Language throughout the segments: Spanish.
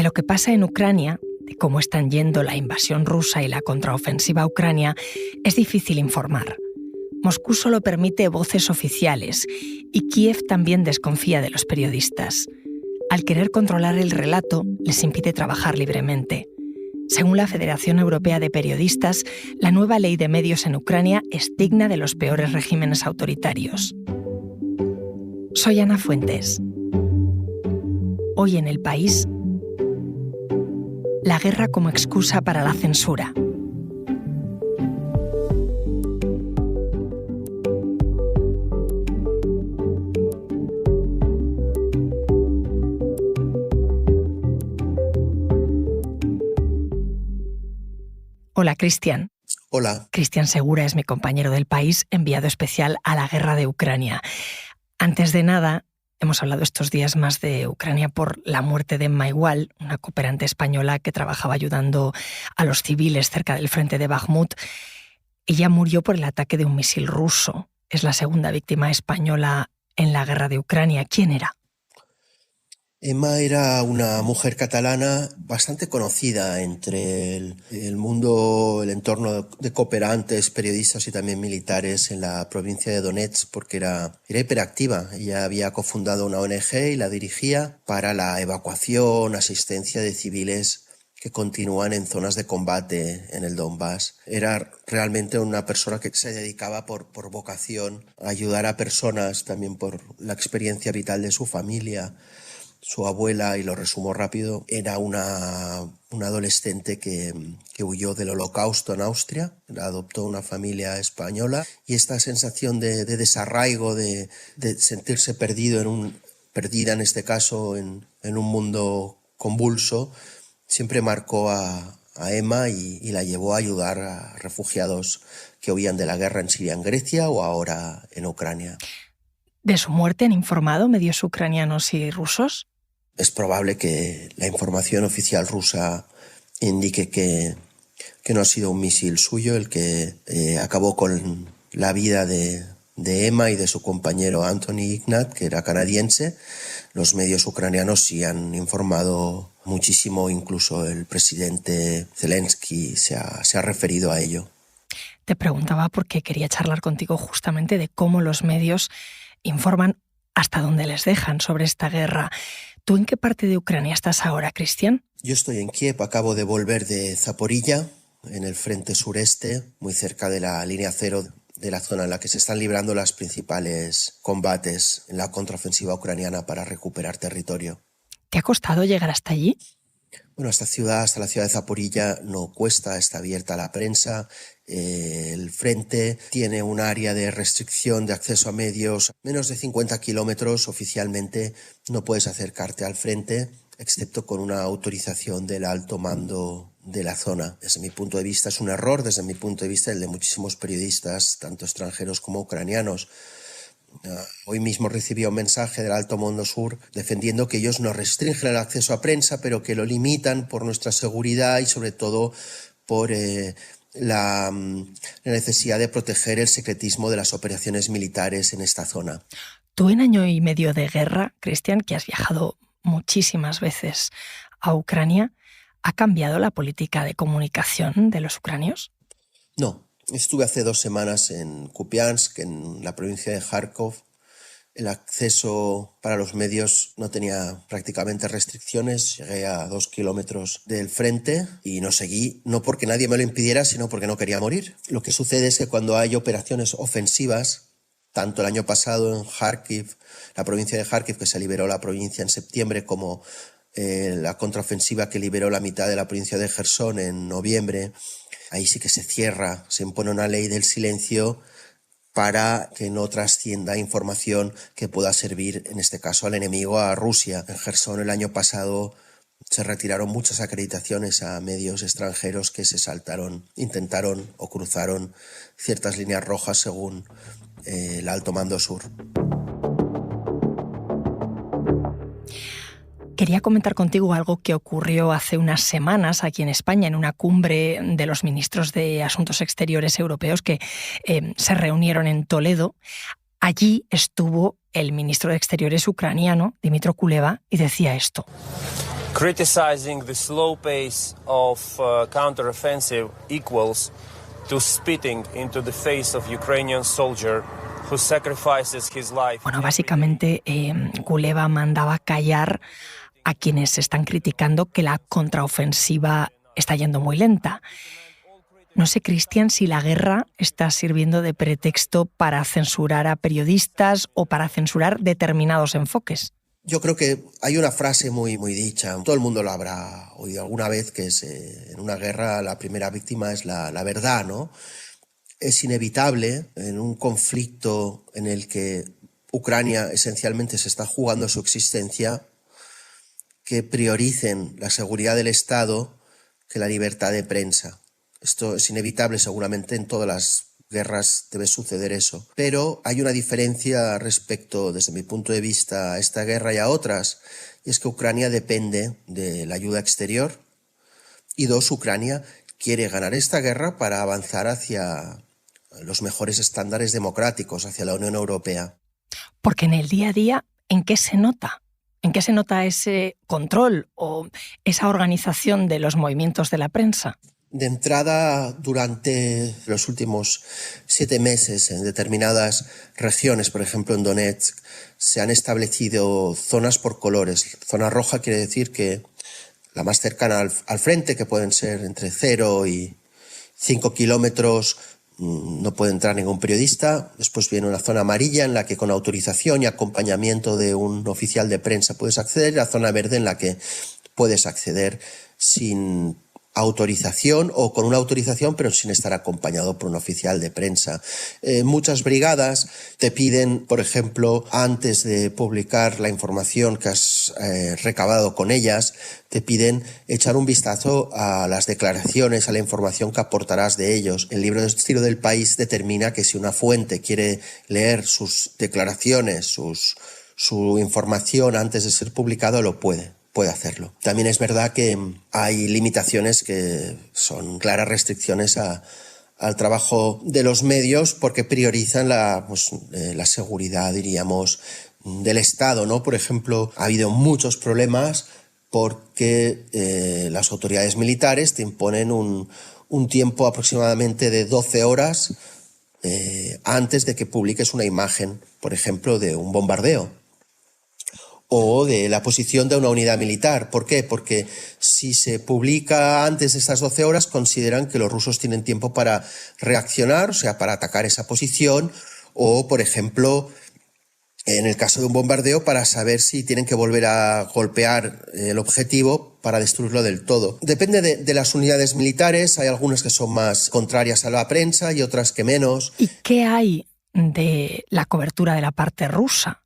De lo que pasa en Ucrania, de cómo están yendo la invasión rusa y la contraofensiva a Ucrania, es difícil informar. Moscú solo permite voces oficiales y Kiev también desconfía de los periodistas. Al querer controlar el relato, les impide trabajar libremente. Según la Federación Europea de Periodistas, la nueva ley de medios en Ucrania es digna de los peores regímenes autoritarios. Soy Ana Fuentes. Hoy en El País, la guerra como excusa para la censura. Hola, Cristian. Hola. Cristian Segura es mi compañero del País, enviado especial a la guerra de Ucrania. Antes de nada, hemos hablado estos días más de Ucrania por la muerte de Emma Igual, una cooperante española que trabajaba ayudando a los civiles cerca del frente de Bakhmut. Ella murió por el ataque de un misil ruso. Es la segunda víctima española en la guerra de Ucrania. ¿Quién era? Emma era una mujer catalana bastante conocida entre el mundo, el entorno de cooperantes, periodistas y también militares en la provincia de Donetsk, porque era hiperactiva. Ella había cofundado una ONG y la dirigía para la evacuación, asistencia de civiles que continúan en zonas de combate en el Donbass. Era realmente una persona que se dedicaba por vocación a ayudar a personas, también por la experiencia vital de su familia. Su abuela, y lo resumo rápido, era una adolescente que huyó del Holocausto en Austria, adoptó una familia española, y esta sensación de desarraigo, de sentirse perdida en este caso en un mundo convulso, siempre marcó a Emma y la llevó a ayudar a refugiados que huían de la guerra en Siria, en Grecia o ahora en Ucrania. ¿De su muerte han informado medios ucranianos y rusos? Es probable que la información oficial rusa indique que no ha sido un misil suyo el que acabó con la vida de Emma y de su compañero Anthony Ignat, que era canadiense. Los medios ucranianos sí han informado muchísimo, incluso el presidente Zelensky se ha referido a ello. Te preguntaba porque quería charlar contigo justamente de cómo los medios informan hasta dónde les dejan sobre esta guerra. ¿Tú en qué parte de Ucrania estás ahora, Cristian? Yo estoy en Kiev, acabo de volver de Zaporilla, en el frente sureste, muy cerca de la línea cero de la zona en la que se están librando los principales combates en la contraofensiva ucraniana para recuperar territorio. ¿Te ha costado llegar hasta allí? Bueno, hasta la ciudad de Zaporilla no cuesta, está abierta a la prensa. El frente tiene un área de restricción de acceso a medios, menos de 50 kilómetros. Oficialmente no puedes acercarte al frente, excepto con una autorización del alto mando de la zona. Desde mi punto de vista es un error, desde mi punto de vista el de muchísimos periodistas, tanto extranjeros como ucranianos. Hoy mismo recibí un mensaje del Alto Mando Sur defendiendo que ellos no restringen el acceso a prensa, pero que lo limitan por nuestra seguridad y sobre todo por la necesidad de proteger el secretismo de las operaciones militares en esta zona. Tú en año y medio de guerra, Cristian, que has viajado muchísimas veces a Ucrania, ¿ha cambiado la política de comunicación de los ucranios? No. Estuve hace 2 semanas en Kupiansk, en la provincia de Kharkov. El acceso para los medios no tenía prácticamente restricciones. Llegué a 2 kilómetros del frente y no seguí, no porque nadie me lo impidiera, sino porque no quería morir. Lo que sucede es que cuando hay operaciones ofensivas, tanto el año pasado en Kharkiv, la provincia de Kharkiv, que se liberó la provincia en septiembre, como la contraofensiva que liberó la mitad de la provincia de Jersón en noviembre, ahí sí que se cierra, se impone una ley del silencio para que no trascienda información que pueda servir, en este caso, al enemigo, a Rusia. En Jersón el año pasado se retiraron muchas acreditaciones a medios extranjeros que se saltaron, intentaron o cruzaron ciertas líneas rojas según el Alto Mando Sur. Quería comentar contigo algo que ocurrió hace unas semanas aquí en España, en una cumbre de los ministros de Asuntos Exteriores europeos que se reunieron en Toledo. Allí estuvo el ministro de Exteriores ucraniano, Dmytro Kuleba, y decía esto. Criticizing the slow pace of counteroffensive equals to spitting into the face of Ukrainian soldier who sacrifices his life. Bueno, básicamente Kuleva mandaba callar a quienes están criticando que la contraofensiva está yendo muy lenta. No sé, Cristian, si la guerra está sirviendo de pretexto para censurar a periodistas o para censurar determinados enfoques. Yo creo que hay una frase muy dicha, todo el mundo lo habrá oído alguna vez, que es en una guerra la primera víctima es la verdad, ¿no? Es inevitable en un conflicto en el que Ucrania esencialmente se está jugando su existencia, que prioricen la seguridad del Estado que la libertad de prensa. Esto es inevitable, seguramente en todas las guerras debe suceder eso. Pero hay una diferencia respecto, desde mi punto de vista, a esta guerra y a otras, y es que Ucrania depende de la ayuda exterior y dos, Ucrania quiere ganar esta guerra para avanzar hacia los mejores estándares democráticos, hacia la Unión Europea. Porque en el día a día, ¿en qué se nota? ¿En qué se nota ese control o esa organización de los movimientos de la prensa? De entrada, durante los últimos 7 meses, en determinadas regiones, por ejemplo en Donetsk, se han establecido zonas por colores. Zona roja quiere decir que la más cercana al frente, que pueden ser entre 0 y 5 kilómetros, no puede entrar ningún periodista. Después viene una zona amarilla en la que con autorización y acompañamiento de un oficial de prensa puedes acceder, y la zona verde en la que puedes acceder sin autorización o con una autorización pero sin estar acompañado por un oficial de prensa. Muchas brigadas te piden, por ejemplo, antes de publicar la información que has recabado con ellas, te piden echar un vistazo a las declaraciones, a la información que aportarás de ellos. El libro de estilo del país determina que si una fuente quiere leer sus declaraciones, su información antes de ser publicado, lo puede hacerlo. También es verdad que hay limitaciones que son claras restricciones al trabajo de los medios porque priorizan la seguridad, diríamos, del Estado, ¿no? Por ejemplo, ha habido muchos problemas porque las autoridades militares te imponen un tiempo aproximadamente de 12 horas antes de que publiques una imagen, por ejemplo, de un bombardeo o de la posición de una unidad militar. ¿Por qué? Porque si se publica antes de estas 12 horas, consideran que los rusos tienen tiempo para reaccionar, o sea, para atacar esa posición, o, por ejemplo, en el caso de un bombardeo, para saber si tienen que volver a golpear el objetivo para destruirlo del todo. Depende de las unidades militares, hay algunas que son más contrarias a la prensa y otras que menos. ¿Y qué hay de la cobertura de la parte rusa?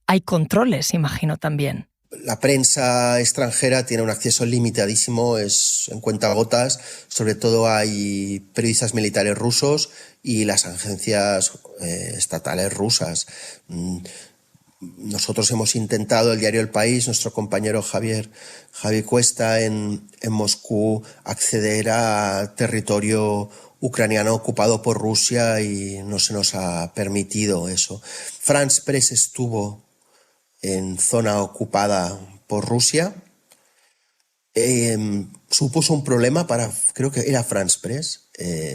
Hay controles, imagino, también. La prensa extranjera tiene un acceso limitadísimo, es en cuentagotas. Sobre todo hay periodistas militares rusos y las agencias estatales rusas. Nosotros hemos intentado, el diario El País, nuestro compañero Javier Cuesta en Moscú, acceder a territorio ucraniano ocupado por Rusia y no se nos ha permitido eso. France Press estuvo en zona ocupada por Rusia. Supuso un problema creo que era France Press,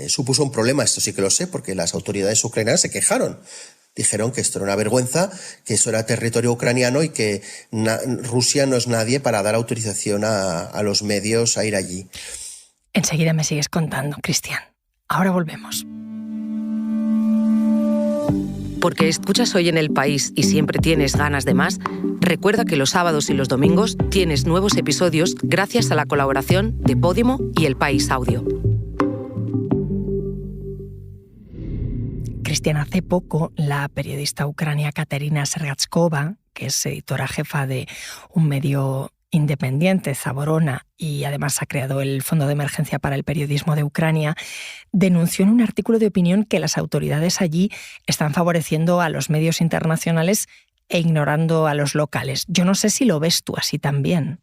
supuso un problema, esto sí que lo sé, porque las autoridades ucranianas se quejaron. Dijeron que esto era una vergüenza, que eso era territorio ucraniano y que Rusia no es nadie para dar autorización a los medios a ir allí. Enseguida me sigues contando, Cristian. Ahora volvemos. Porque escuchas Hoy en El País y siempre tienes ganas de más, recuerda que los sábados y los domingos tienes nuevos episodios gracias a la colaboración de Podimo y El País Audio. Cristian, hace poco la periodista ucrania Katerina Sergatskova, que es editora jefa de un medio independiente, Zaborona, y además ha creado el Fondo de Emergencia para el Periodismo de Ucrania, denunció en un artículo de opinión que las autoridades allí están favoreciendo a los medios internacionales e ignorando a los locales. Yo no sé si lo ves tú así también.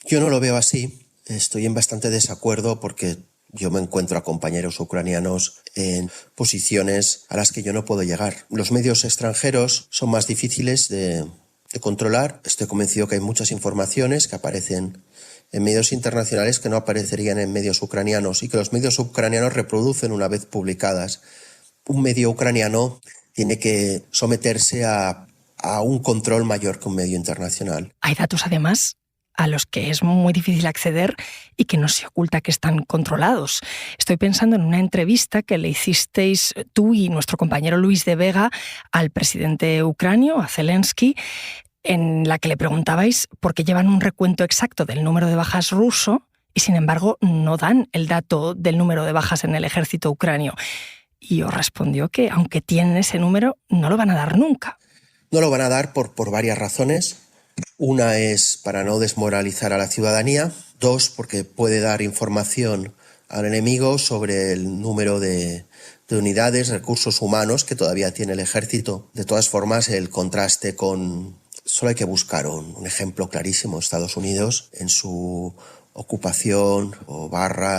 Yo no lo veo así. Estoy en bastante desacuerdo porque yo me encuentro a compañeros ucranianos en posiciones a las que yo no puedo llegar. Los medios extranjeros son más difíciles de de controlar. Estoy convencido que hay muchas informaciones que aparecen en medios internacionales que no aparecerían en medios ucranianos y que los medios ucranianos reproducen una vez publicadas. Un medio ucraniano tiene que someterse a un control mayor que un medio internacional. Hay datos, además, a los que es muy difícil acceder y que no se oculta que están controlados. Estoy pensando en una entrevista que le hicisteis tú y nuestro compañero Luis de Vega al presidente ucranio, a Zelensky, en la que le preguntabais por qué llevan un recuento exacto del número de bajas ruso y, sin embargo, no dan el dato del número de bajas en el ejército ucranio. Y os respondió que, aunque tienen ese número, no lo van a dar nunca. No lo van a dar por varias razones. Una es para no desmoralizar a la ciudadanía. Dos, porque puede dar información al enemigo sobre el número de unidades, recursos humanos que todavía tiene el ejército. De todas formas, el contraste con... Solo hay que buscar un ejemplo clarísimo. Estados Unidos, en su ocupación o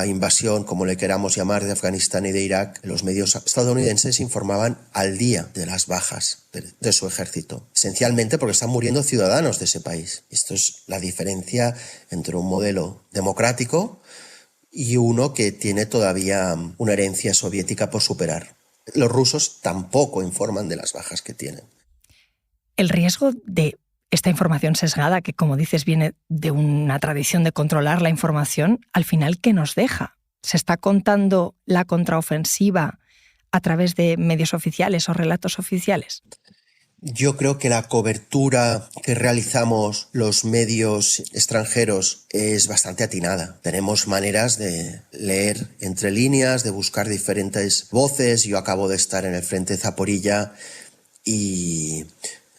invasión, como le queramos llamar, de Afganistán y de Irak, los medios estadounidenses informaban al día de las bajas de su ejército, esencialmente porque están muriendo ciudadanos de ese país. Esto es la diferencia entre un modelo democrático y uno que tiene todavía una herencia soviética por superar. Los rusos tampoco informan de las bajas que tienen. El riesgo de esta información sesgada, que como dices viene de una tradición de controlar la información, al final, ¿qué nos deja? ¿Se está contando la contraofensiva a través de medios oficiales o relatos oficiales? Yo creo que la cobertura que realizamos los medios extranjeros es bastante atinada. Tenemos maneras de leer entre líneas, de buscar diferentes voces. Yo acabo de estar en el frente de Zaporilla y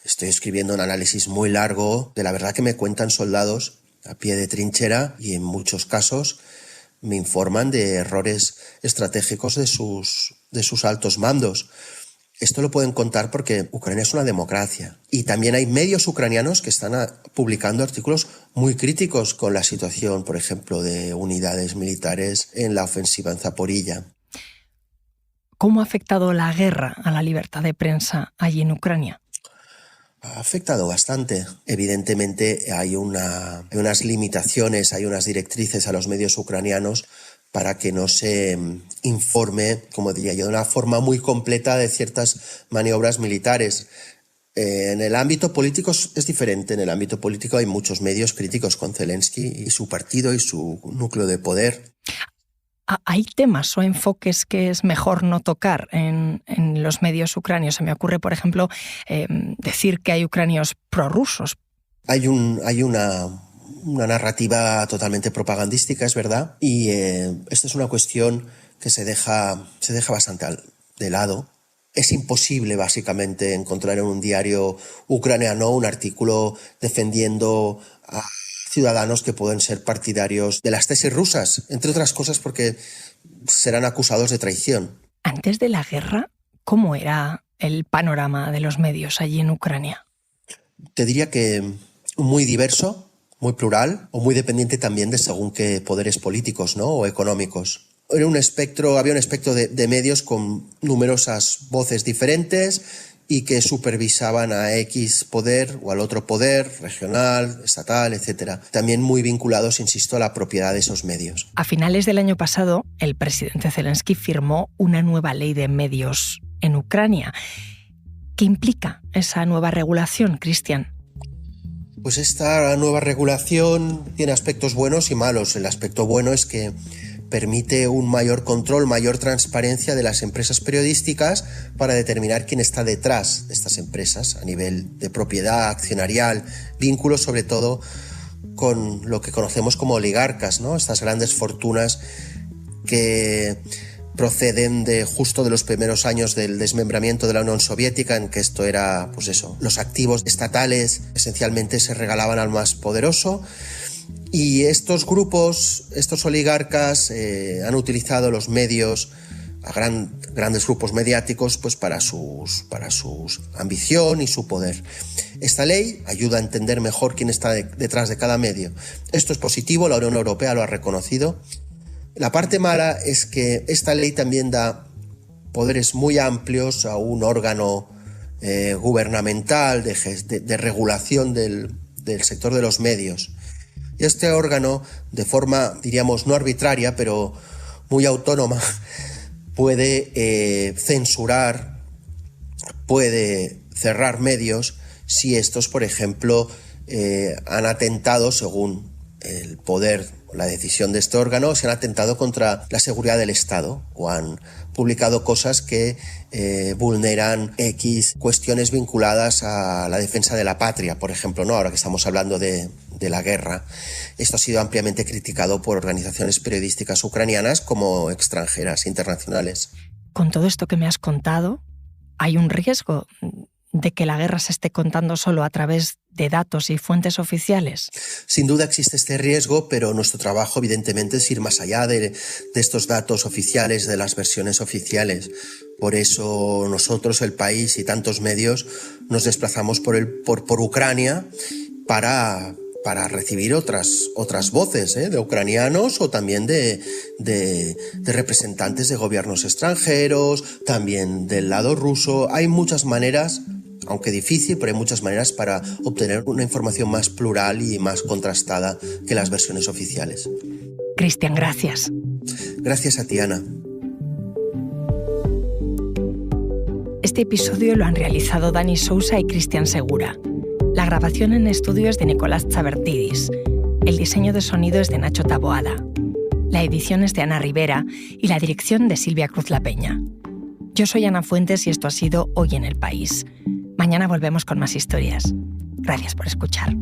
estoy escribiendo un análisis muy largo de la verdad que me cuentan soldados a pie de trinchera y en muchos casos me informan de errores estratégicos de sus altos mandos. Esto lo pueden contar porque Ucrania es una democracia y también hay medios ucranianos que están publicando artículos muy críticos con la situación, por ejemplo, de unidades militares en la ofensiva en Zaporilla. ¿Cómo ha afectado la guerra a la libertad de prensa allí en Ucrania? Ha afectado bastante. Evidentemente hay unas limitaciones, hay unas directrices a los medios ucranianos para que no se informe, como diría yo, de una forma muy completa de ciertas maniobras militares. En el ámbito político es diferente. En el ámbito político hay muchos medios críticos con Zelensky y su partido y su núcleo de poder. ¿Hay temas o enfoques que es mejor no tocar en los medios ucranios? Se me ocurre, por ejemplo, decir que hay ucranios prorrusos. Hay una narrativa totalmente propagandística, es verdad, y esta es una cuestión que se deja bastante de lado. Es imposible, básicamente, encontrar en un diario ucraniano un artículo defendiendo a ciudadanos que pueden ser partidarios de las tesis rusas, entre otras cosas porque serán acusados de traición. Antes de la guerra, ¿cómo era el panorama de los medios allí en Ucrania? Te diría que muy diverso, muy plural, o muy dependiente también de según qué poderes políticos, ¿no? O económicos. Había un espectro de medios con numerosas voces diferentes y que supervisaban a X poder o al otro poder, regional, estatal, etc. También muy vinculados, insisto, a la propiedad de esos medios. A finales del año pasado, el presidente Zelensky firmó una nueva ley de medios en Ucrania. ¿Qué implica esa nueva regulación, Cristian? Pues esta nueva regulación tiene aspectos buenos y malos. El aspecto bueno es que permite un mayor control, mayor transparencia de las empresas periodísticas para determinar quién está detrás de estas empresas a nivel de propiedad accionarial, vínculos sobre todo con lo que conocemos como oligarcas, ¿no? Estas grandes fortunas que proceden justo de los primeros años del desmembramiento de la Unión Soviética, en que esto era, pues eso, los activos estatales esencialmente se regalaban al más poderoso. Y estos grupos, estos oligarcas, han utilizado los medios, grandes grupos mediáticos, pues para su ambición y su poder. Esta ley ayuda a entender mejor quién está detrás de cada medio. Esto es positivo, la Unión Europea lo ha reconocido. La parte mala es que esta ley también da poderes muy amplios a un órgano gubernamental, de regulación del sector de los medios. Y este órgano, de forma, diríamos, no arbitraria, pero muy autónoma, puede censurar, puede cerrar medios si estos, por ejemplo, han atentado, según el poder, la decisión de este órgano, se han atentado contra la seguridad del Estado o han publicado cosas que vulneran X cuestiones vinculadas a la defensa de la patria, por ejemplo, ¿no? Ahora que estamos hablando de la guerra. Esto ha sido ampliamente criticado por organizaciones periodísticas ucranianas como extranjeras, internacionales. Con todo esto que me has contado, ¿hay un riesgo de que la guerra se esté contando solo a través de datos y fuentes oficiales? Sin duda existe este riesgo, pero nuestro trabajo evidentemente es ir más allá de estos datos oficiales, de las versiones oficiales. Por eso nosotros, el país y tantos medios, nos desplazamos por Ucrania para recibir otras voces de ucranianos o también de representantes de gobiernos extranjeros, también del lado ruso. Hay muchas maneras, aunque difícil, pero hay muchas maneras para obtener una información más plural y más contrastada que las versiones oficiales. Cristian, gracias. Gracias a ti, Ana. Este episodio lo han realizado Dani Sousa y Cristian Segura. La grabación en estudio es de Nicolás Chabertidis. El diseño de sonido es de Nacho Taboada. La edición es de Ana Rivera y la dirección de Silvia Cruz La Peña. Yo soy Ana Fuentes y esto ha sido Hoy en el País. Mañana volvemos con más historias. Gracias por escuchar.